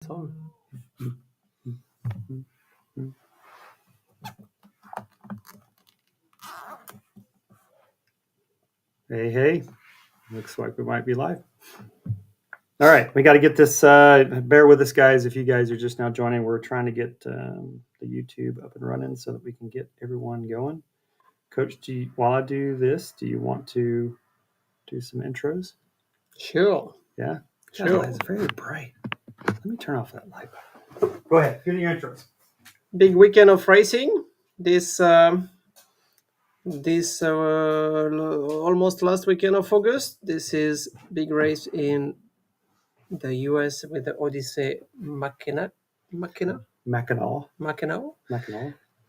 it's on. Hey. Looks like we might be live. All right, we got to get this. Bear with us, guys. If you guys are just now joining, we're trying to get the YouTube up and running so that we can get everyone going. Coach, while I do this, do you want to do some intros? Sure. Yeah? Sure. It's very bright. Let me turn off that light. Go ahead. Give me your intros. Big weekend of racing. This almost last weekend of August. This is big race in the US with the Odyssey Mackinac. Mackinac.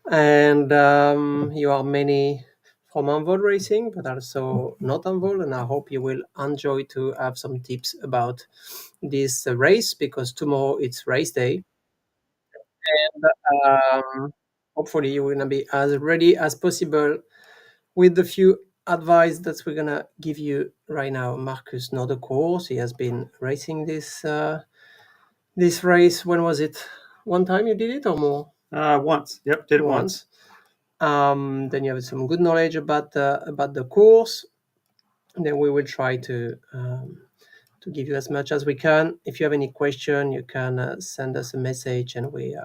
And you are many from Envol Racing, but also not Envol. And I hope you will enjoy to have some tips about this race, because tomorrow it's race day. And hopefully you're gonna be as ready as possible with the few advice that we're gonna give you right now. Marcus know the course. He has been racing this race. When was it? One time you did it or more? Once. Yep, did it once. Then you have some good knowledge about the course. And then we will try to give you as much as we can. If you have any question, you can send us a message, and we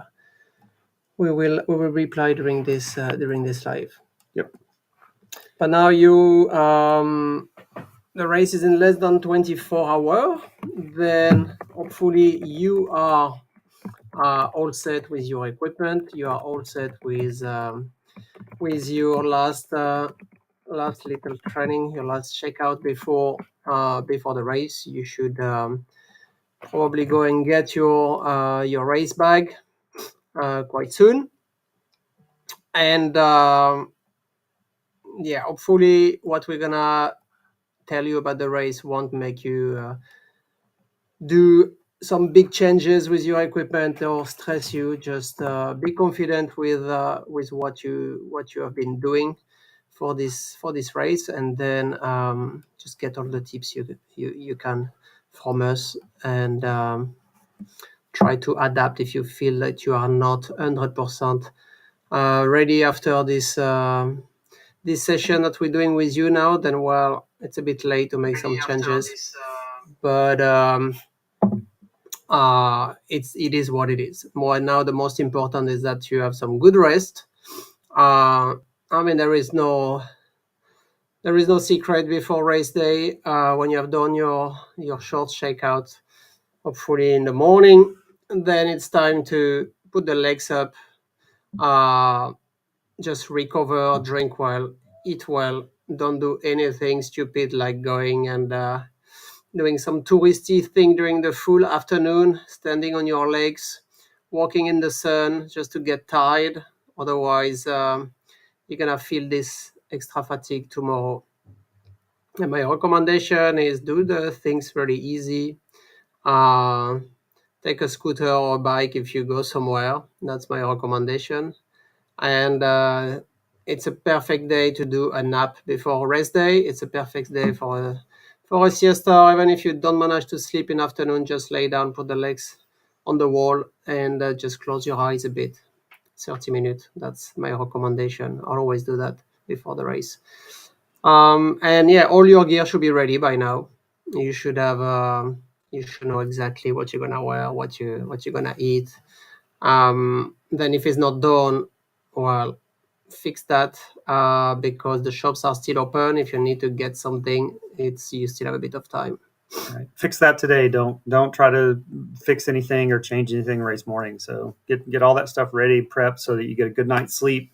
will reply during this live. Yep. But now the race is in less than 24 hours. Then hopefully you are all set with your equipment. You are all set with your last little training, your last checkout before the race. You should probably go and get your race bag quite soon. And hopefully what we're gonna tell you about the race won't make you do some big changes with your equipment or stress you. Just be confident with what you have been doing for this race, and then just get all the tips you can from us, and try to adapt if you feel that you are not 100% ready after this session that we're doing with you now. Then it's a bit late to make some changes, but it is what it is. Now the most important is that you have some good rest. There is no secret before race day. When you have done your short shakeout, hopefully in the morning, then it's time to put the legs up, just recover, drink well, eat well. Don't do anything stupid like going and doing some touristy thing during the full afternoon, standing on your legs, walking in the sun just to get tired. Otherwise, you're gonna feel this extra fatigue tomorrow. And my recommendation is do the things really easy. Take a scooter or a bike if you go somewhere. That's my recommendation. And it's a perfect day to do a nap before race day. It's a perfect day for a siesta. Even if you don't manage to sleep in the afternoon, just lay down, put the legs on the wall, and just close your eyes a bit. 30 minutes. That's my recommendation. I'll always do that before the race. And all your gear should be ready by now. You should have. You should know exactly what you're gonna wear, what you're gonna eat. Then if it's not done, fix that, because the shops are still open. If you need to get something, you still have a bit of time. Right. Fix that today. Don't try to fix anything or change anything race morning. So get all that stuff ready, prep, so that you get a good night's sleep,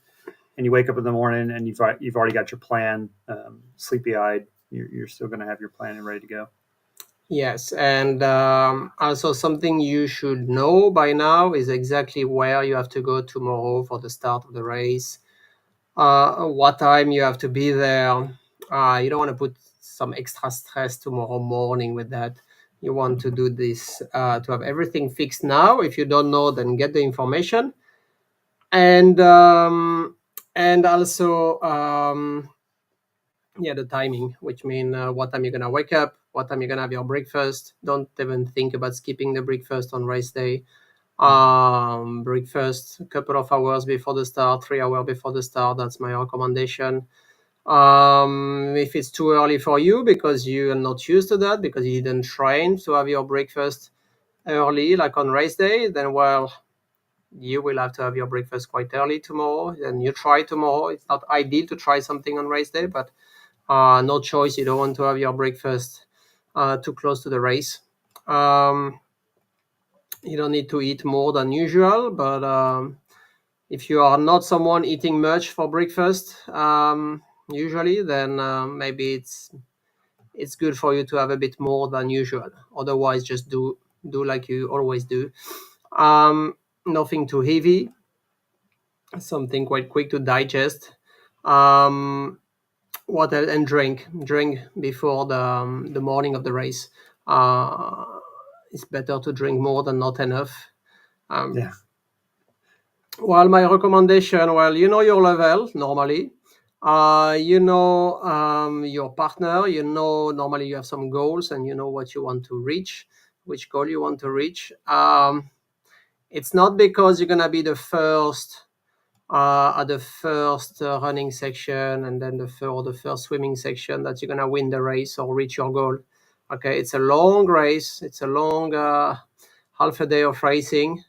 and you wake up in the morning and you've already got your plan. Sleepy eyed, you're still going to have your plan and ready to go. Yes, and also something you should know by now is exactly where you have to go tomorrow for the start of the race. What time you have to be there. You don't want to put some extra stress tomorrow morning with that. You want to do this to have everything fixed now. If you don't know, then get the information. And also the timing, which means what time you're gonna wake up, what time you're gonna have your breakfast. Don't even think about skipping the breakfast on race day. Breakfast a couple of hours before the start, 3 hours before the start. That's my recommendation. If it's too early for you because you are not used to that, because you didn't train to have your breakfast early, like on race day, then well, you will have to have your breakfast quite early tomorrow. And you try tomorrow. It's not ideal to try something on race day, but no choice. You don't want to have your breakfast too close to the race. You don't need to eat more than usual, but if you are not someone eating much for breakfast usually, then maybe it's good for you to have a bit more than usual. Otherwise, just do like you always do. Nothing too heavy, something quite quick to digest. What else? And drink before the morning of the race. It's better to drink more than not enough. Yeah. Well, my recommendation, well, you know your level normally. You know your partner, you know normally you have some goals and you know what you want to reach, which goal you want to reach. It's not because you're gonna be the first at the first running section and then the first swimming section that you're gonna win the race or reach your goal. Okay, it's a long race. It's a long half a day of racing.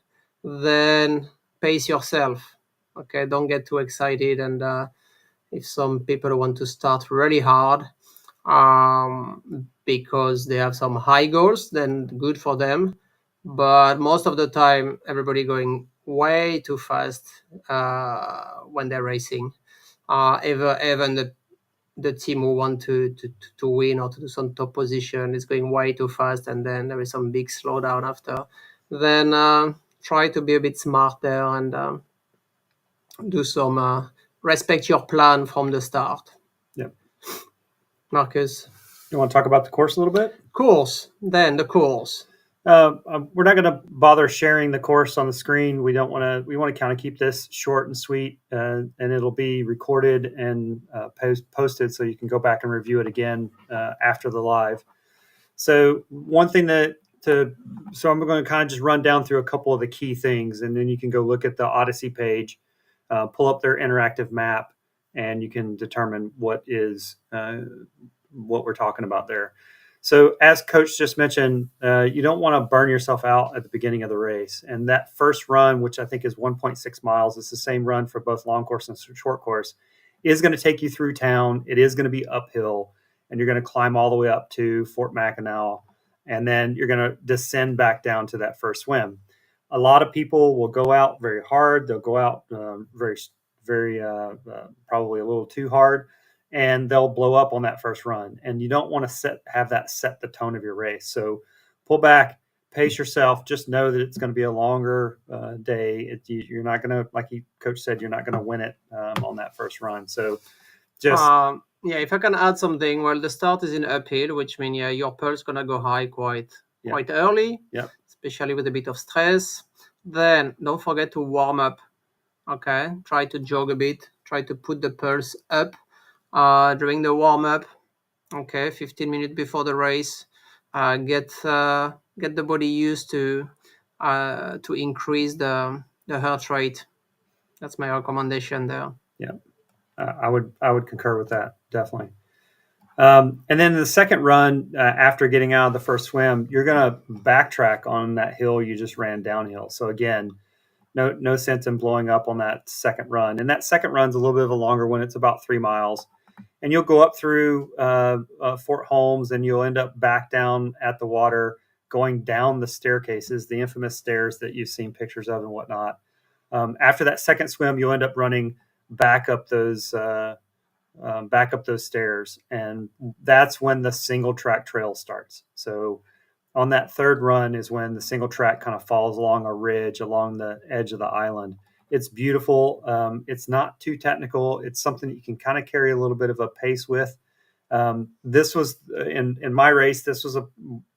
Then pace yourself. Okay, don't get too excited. And if some people want to start really hard because they have some high goals, then good for them. But most of the time, everybody going way too fast when they're racing. Even the team who want to win or to do some top position is going way too fast, and then there is some big slowdown after. Then try to be a bit smart there and do some respect your plan from the start. Yeah. Marcus, You want to talk about the course a little bit? course. Then the course. We're not going to bother sharing the course on the screen. We don't want to. We want to kind of keep this short and sweet, and it'll be recorded and posted, so you can go back and review it again after the live. So one thing so I'm going to kind of just run down through a couple of the key things, and then you can go look at the Odyssey page, pull up their interactive map, and you can determine what we're talking about there. So, as Coach just mentioned, you don't want to burn yourself out at the beginning of the race. And that first run, which I think is 1.6 miles, it's the same run for both long course and short course, is going to take you through town. It is going to be uphill, and you're going to climb all the way up to Fort Mackinac, and then you're going to descend back down to that first swim. A lot of people will go out very hard. They'll go out very, probably a little too hard, and they'll blow up on that first run. And you don't want to have that set the tone of your race. So pull back, pace yourself. Just know that it's going to be a longer day. You're not going to, like Coach said, you're not going to win it on that first run. So just yeah, if I can add something, well, the start is in uphill, which means your pulse gonna go high quite early, especially with a bit of stress. Then don't forget to warm up. Okay, try to jog a bit. Try to put the pulse up during the warm up. Okay, 15 minutes before the race. Get the body used to increase the heart rate. That's my recommendation there. Yeah, I would concur with that, definitely. And then the second run, after getting out of the first swim, you're going to backtrack on that hill you just ran downhill. So again, no sense in blowing up on that second run. And that second run's a little bit of a longer one. It's about 3 miles. And you'll go up through Fort Holmes, and you'll end up back down at the water, going down the staircases, the infamous stairs that you've seen pictures of and whatnot. After that second swim, you'll end up running back up those stairs, and that's when the single track trail starts. So on that third run is when the single track kind of falls along a ridge along the edge of the island. It's beautiful. It's not too technical. It's something that you can kind of carry a little bit of a pace with. This was in my race. This was a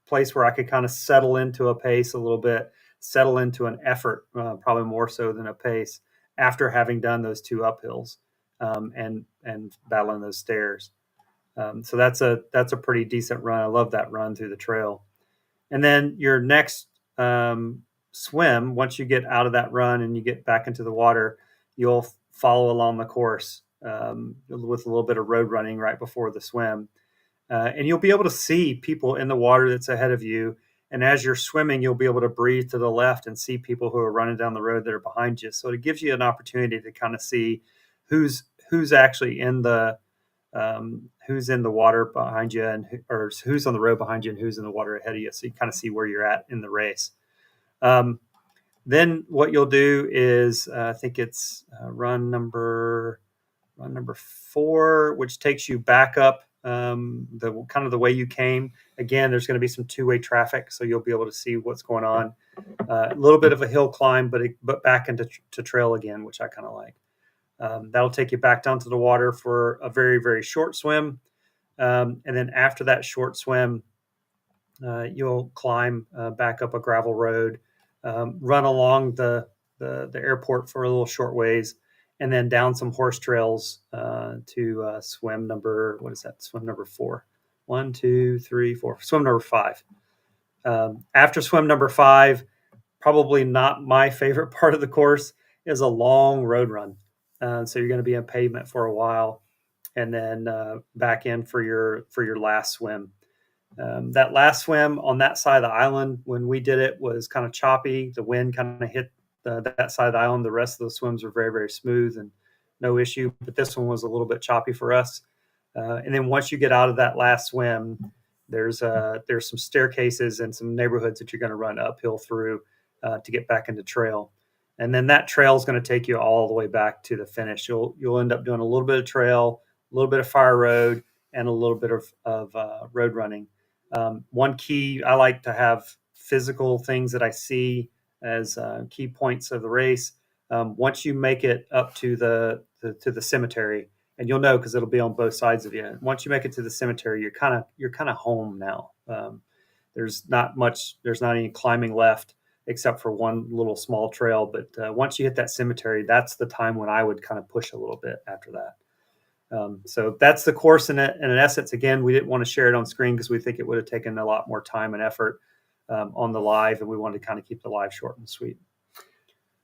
place where I could kind of settle into a pace a little bit, settle into an effort, probably more so than a pace, after having done those two uphills and battling those stairs. So that's a pretty decent run. I love that run through the trail. And then your next swim, once you get out of that run and you get back into the water, you'll follow along the course with a little bit of road running right before the swim. And you'll be able to see people in the water that's ahead of you. And as you're swimming, you'll be able to breathe to the left and see people who are running down the road that are behind you. So it gives you an opportunity to kind of see who's actually who's in the water behind you or who's on the road behind you and who's in the water ahead of you. So you kind of see where you're at in the race. Then what you'll do is I think it's run number 4, which takes you back up the kind of the way you came. Again, there's going to be some two-way traffic, so you'll be able to see what's going on. A little bit of a hill climb, but back into trail again, which I kind of like. That'll take you back down to the water for a very, very short swim. And then after that short swim, you'll climb back up a gravel road, run along the airport for a little short ways, and then down some horse trails to swim number, what is that? Swim number 4. 1, 2, 3, 4. Swim number 5. After swim number 5, probably not my favorite part of the course, is a long road run. So you're going to be on pavement for a while, and then back in for your last swim. That last swim on that side of the island, when we did it, was kind of choppy. The wind kind of hit that side of the island. The rest of the swims were very, very smooth and no issue. But this one was a little bit choppy for us. And then once you get out of that last swim, there's some staircases and some neighborhoods that you're going to run uphill through to get back into trail. And then that trail is going to take you all the way back to the finish. You'll end up doing a little bit of trail, a little bit of fire road, and a little bit of road running. One key, I like to have physical things that I see as key points of the race. Once you make it up to the cemetery, and you'll know because it'll be on both sides of you. Once you make it to the cemetery, you're kind of home now. There's not any climbing left except for one little small trail. But once you hit that cemetery, that's the time when I would kind of push a little bit after that. So that's the course in an essence. Again, we didn't want to share it on screen because we think it would have taken a lot more time and effort on the live, and we wanted to kind of keep the live short and sweet.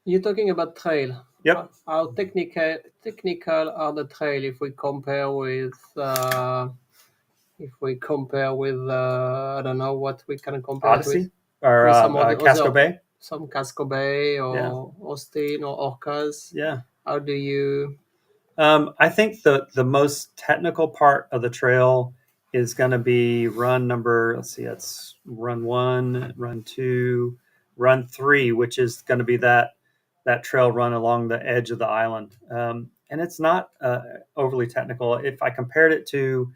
You're talking about trail. Yep. How technical are the trail if we compare with I don't know what we can compare Odyssey with. or With some Casco Bay? Some Casco Bay or Austin or Orcas. Yeah. How do you? I think the most technical part of the trail is going to be run number, let's see, that's run 1, run 2, run 3, which is going to be that trail run along the edge of the island. And it's not overly technical. If I compared it to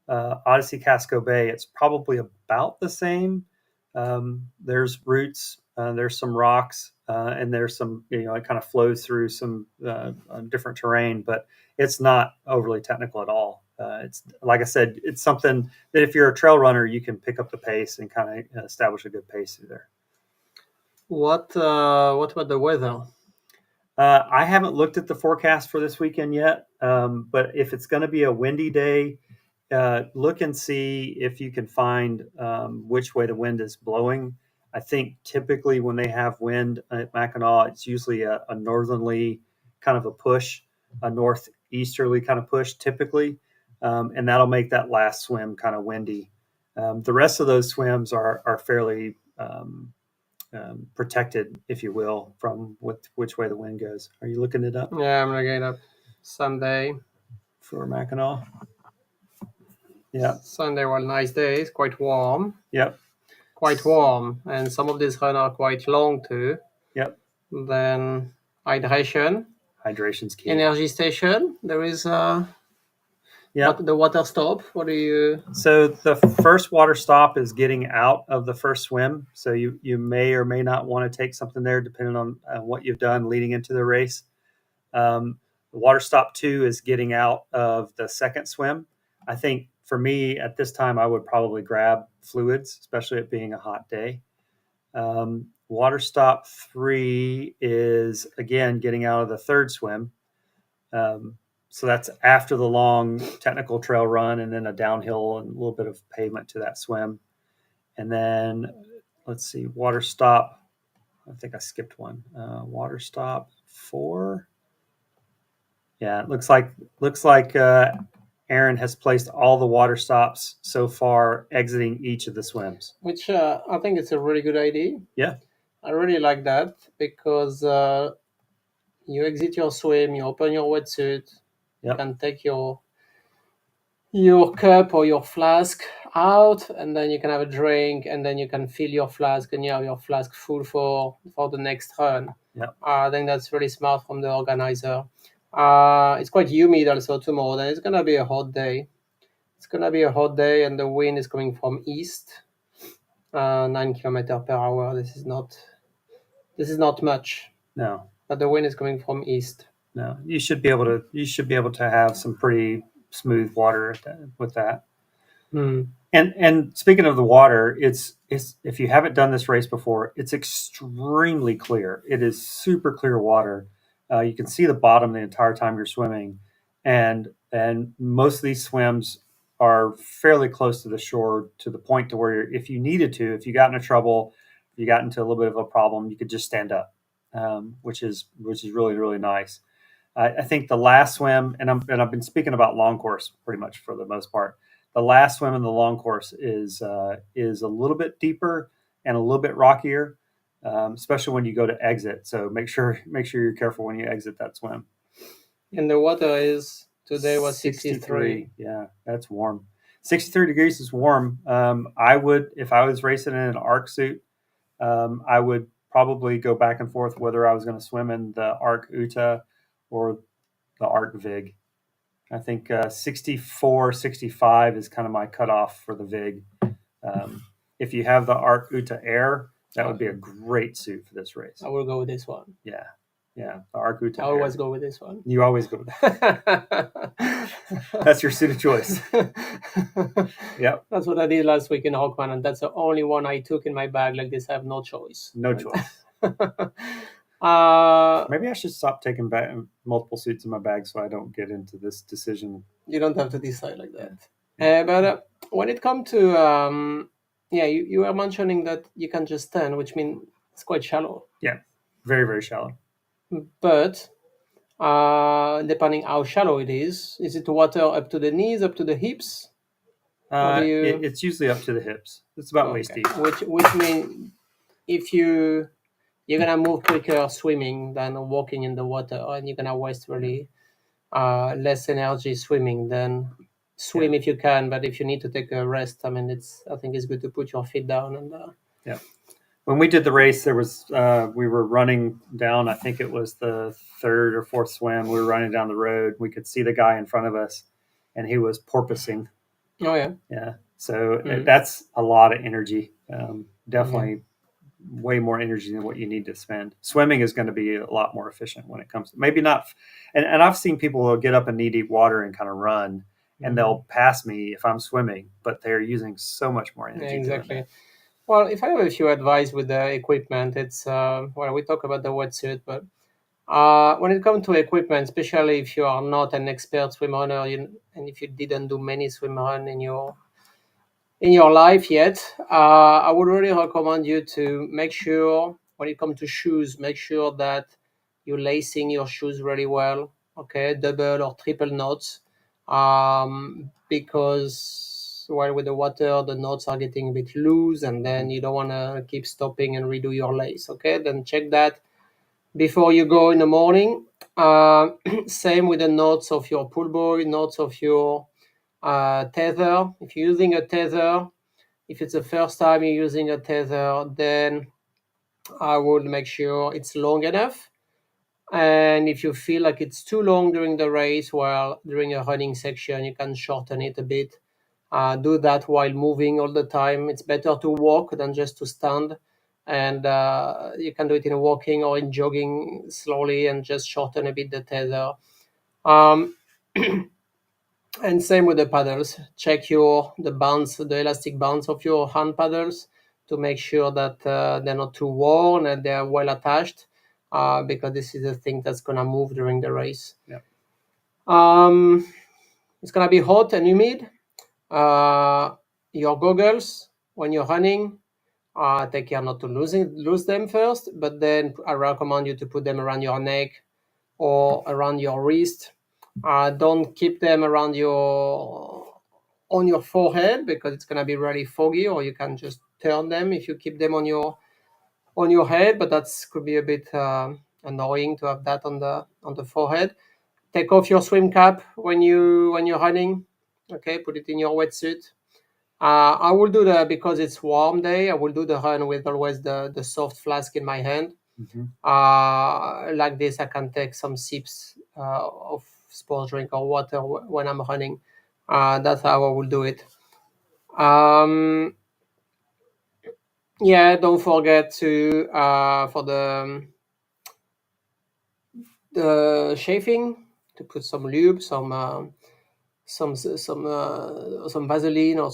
Odyssey Casco Bay, it's probably about the same. There's roots, there's some rocks, and there's some, it kind of flows through some different terrain, but it's not overly technical at all. It's, like I said, it's something that if you're a trail runner, you can pick up the pace and kind of establish a good pace through there. What about the weather? I haven't looked at the forecast for this weekend yet, but if it's going to be a windy day, look and see if you can find which way the wind is blowing. I think typically when they have wind at Mackinac, it's usually a northerly kind of a push, a northeasterly kind of push typically, and that'll make that last swim kind of windy. The rest of those swims are fairly protected, if you will, from which way the wind goes. Are you looking it up? Yeah, I'm looking it up. Sunday. For Mackinac? Yeah. Sunday was a nice day. It's quite warm. Yep. Quite warm. And some of these runs are quite long too. Yep. Then hydration. Hydration's key. Energy station. There is the water stop. What do you? So the first water stop is getting out of the first swim. So you may or may not want to take something there depending on what you've done leading into the race. The water stop 2 is getting out of the second swim. I think for me at this time, I would probably grab fluids, especially it being a hot day. Water stop 3 is, again, getting out of the third swim. So that's after the long technical trail run, and then a downhill and a little bit of pavement to that swim. And then let's see, water stop. I think I skipped one. Water stop 4. Yeah, it looks like Aaron has placed all the water stops so far, exiting each of the swims. Which I think it's a really good idea. Yeah. I really like that because you exit your swim, you open your wetsuit, you Yep. can take your cup or your flask out, and then you can have a drink, and then you can fill your flask, and you have your flask full for the next run. Yep. I think that's really smart from the organizer. It's quite humid also tomorrow, and it's gonna be a hot day. It's gonna be a hot day, and the wind is coming from east, 9 km per hour. This is not much, No. but the wind is coming from east. No. You should be able to have some pretty smooth water with that. Hmm. And speaking of the water, it's if you haven't done this race before, it's extremely clear. It is super clear water. You can see the bottom the entire time you're swimming, and most of these swims are fairly close to the shore, to the point to where if you needed to, if you got into trouble, if you got into a little bit of a problem, you could just stand up, which is really really nice. I think the last swim, and I've been speaking about long course pretty much for the most part. The last swim in the long course is a little bit deeper and a little bit rockier, especially when you go to exit. So make sure you're careful when you exit that swim. And the water is today was 63. Yeah, that's warm. 63 degrees is warm. I would, if I was racing in an ARC suit, I would probably go back and forth whether I was going to swim in the ARC Uta or the ARC Vig. I think 64, 65 is kind of my cutoff for the Vig. If you have the ARC Uta Air, that would be a great suit for this race. I will go with this one. Yeah, the ARC Uta I Air. always go with this one. You always go with that. That's your suit of choice. Yep. That's what I did last week in Rockman, and that's the only one I took in my bag like this. I have no choice. No choice. Uh, Maybe I should stop taking multiple suits in my bag so I don't get into this decision. You don't have to decide like that. But when it comes to, you were mentioning that you can just stand, which means it's quite shallow. Yeah, very, very shallow. But depending how shallow it is it water up to the knees, up to the hips? It's usually up to the hips. It's about waist deep. Which means if you're gonna move quicker swimming than walking in the water, and you're gonna waste really less energy swimming. Then swim if you can, but if you need to take a rest, I think it's good to put your feet down and. Yeah. When we did the race, there was we were running down. I think it was the third or fourth swim. We were running down the road. We could see the guy in front of us, and he was porpoising. Oh yeah. Yeah. So that's a lot of energy. Definitely way more energy than what you need to spend. Swimming is going to be a lot more efficient when it comes to, maybe not. And I've seen people who get up in knee deep water and kind of run, and they'll pass me if I'm swimming, but they're using so much more energy. Yeah, exactly. Well, if I have a few advice with the equipment, it's we talk about the wetsuit, but when it comes to equipment, especially if you are not an expert swim runner, and if you didn't do many swim run in your life yet, I would really recommend you to make sure when it comes to shoes, make sure that you're lacing your shoes really well, okay, double or triple knots, because with the water, the knots are getting a bit loose, and then you don't want to keep stopping and redo your lace, okay? Then check that before you go in the morning. Same with the knots of your pull buoy, knots of your tether. If you're using a tether, if it's the first time you're using a tether, then I would make sure it's long enough. And if you feel like it's too long during the race, during a running section, you can shorten it a bit. Do that while moving all the time. It's better to walk than just to stand. And you can do it in walking or in jogging slowly and just shorten a bit the tether. And same with the paddles. Check the elastic bands of your hand paddles to make sure that they're not too worn and they're well attached, because this is the thing that's gonna move during the race. Yeah. Um, it's gonna be hot and humid. Uh, your goggles when you're running, take care not to lose them first. But then I recommend you to put them around your neck or around your wrist. Don't keep them around on your forehead because it's gonna be really foggy, or you can just turn them if you keep them on your head. But that's could be a bit annoying to have that on the forehead. Take off your swim cap when you're running. Okay, put it in your wetsuit. I will do the because it's warm day. I will do the run with always the soft flask in my hand. Mm-hmm. Like this, I can take some sips of sports drink or water when I'm running. That's how I will do it. Um, yeah, don't forget to for the chafing to put some lube, some Vaseline or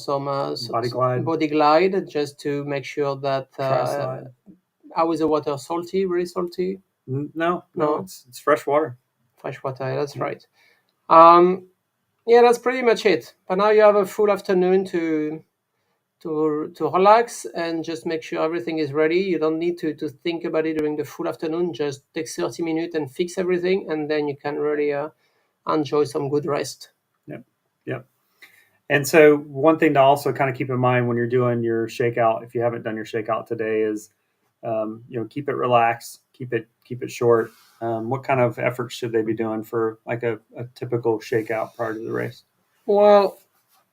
Body glide, body glide just to make sure that trislide. how is the water salty? Really salty? No, No, it's fresh water. fresh water. That's Yeah. right. Um, yeah, that's pretty much it. But now you have a full afternoon to relax and just make sure everything is ready. You don't need to think about it during the full afternoon. Just take 30 minutes and fix everything, and then you can really enjoy some good rest. Yep. Yep. And so one thing to also kind of keep in mind when you're doing your shakeout, if you haven't done your shakeout today, is keep it relaxed, keep it short. What kind of efforts should they be doing for like a typical shakeout prior to the race? Well,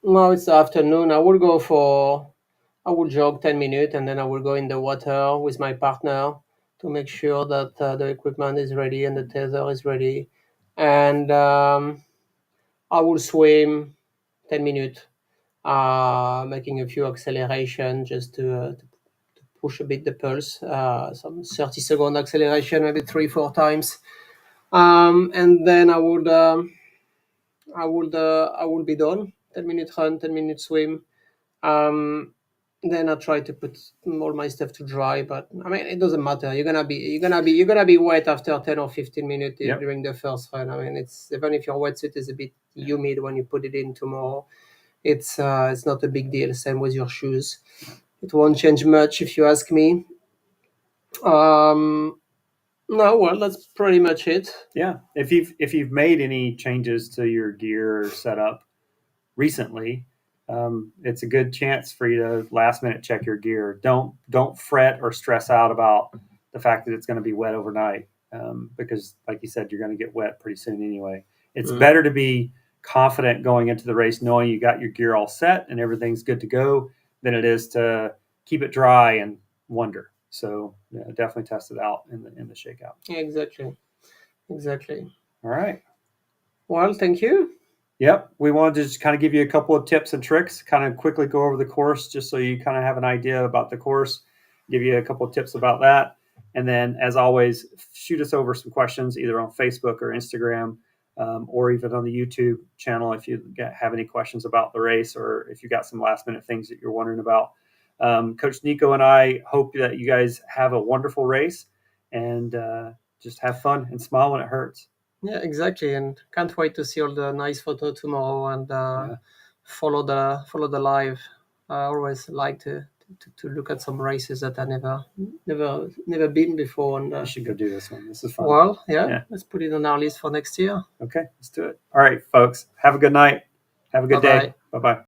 now it's the afternoon. I will jog 10 minutes and then I will go in the water with my partner to make sure that the equipment is ready and the tether is ready. And I will swim 10 minutes, making a few acceleration just to push a bit the pulse, some 30-second acceleration, maybe 3, 4 times. And then I will be done. 10 minute run, 10 minute swim. Um, then I try to put all my stuff to dry, but I mean it doesn't matter. You're gonna be wet after 10 or 15 minutes Yep. during the first run. I mean it's even if your wetsuit is a bit humid when you put it in tomorrow, it's not a big deal. Same with your shoes. It won't change much if you ask me. Um, no, well that's pretty much it. Yeah. If you've made any changes to your gear or setup recently, it's a good chance for you to last minute check your gear. Don't fret or stress out about the fact that it's going to be wet overnight, because, like you said, you're going to get wet pretty soon anyway. It's Mm. better to be confident going into the race, knowing you got your gear all set and everything's good to go, than it is to keep it dry and wonder. So yeah, definitely test it out in the shakeout. Yeah, exactly, exactly. All right. Well, thank you. Yep, we wanted to just kind of give you a couple of tips and tricks, kind of quickly go over the course just so you kind of have an idea about the course, give you a couple of tips about that. And then, as always, shoot us over some questions either on Facebook or Instagram, or even on the YouTube channel if you have any questions about the race, or if you got some last minute things that you're wondering about. Coach Nico and I hope that you guys have a wonderful race and just have fun and smile when it hurts. Yeah, exactly, and can't wait to see all the nice photo tomorrow and Yeah. follow the live. I always like to look at some races that I never been before. And You should go do this one. This is fun. well, yeah, Yeah. let's put it on our list for next year. Okay, let's do it. All right, folks. Have a good night. Have a good Bye day. bye. Bye bye.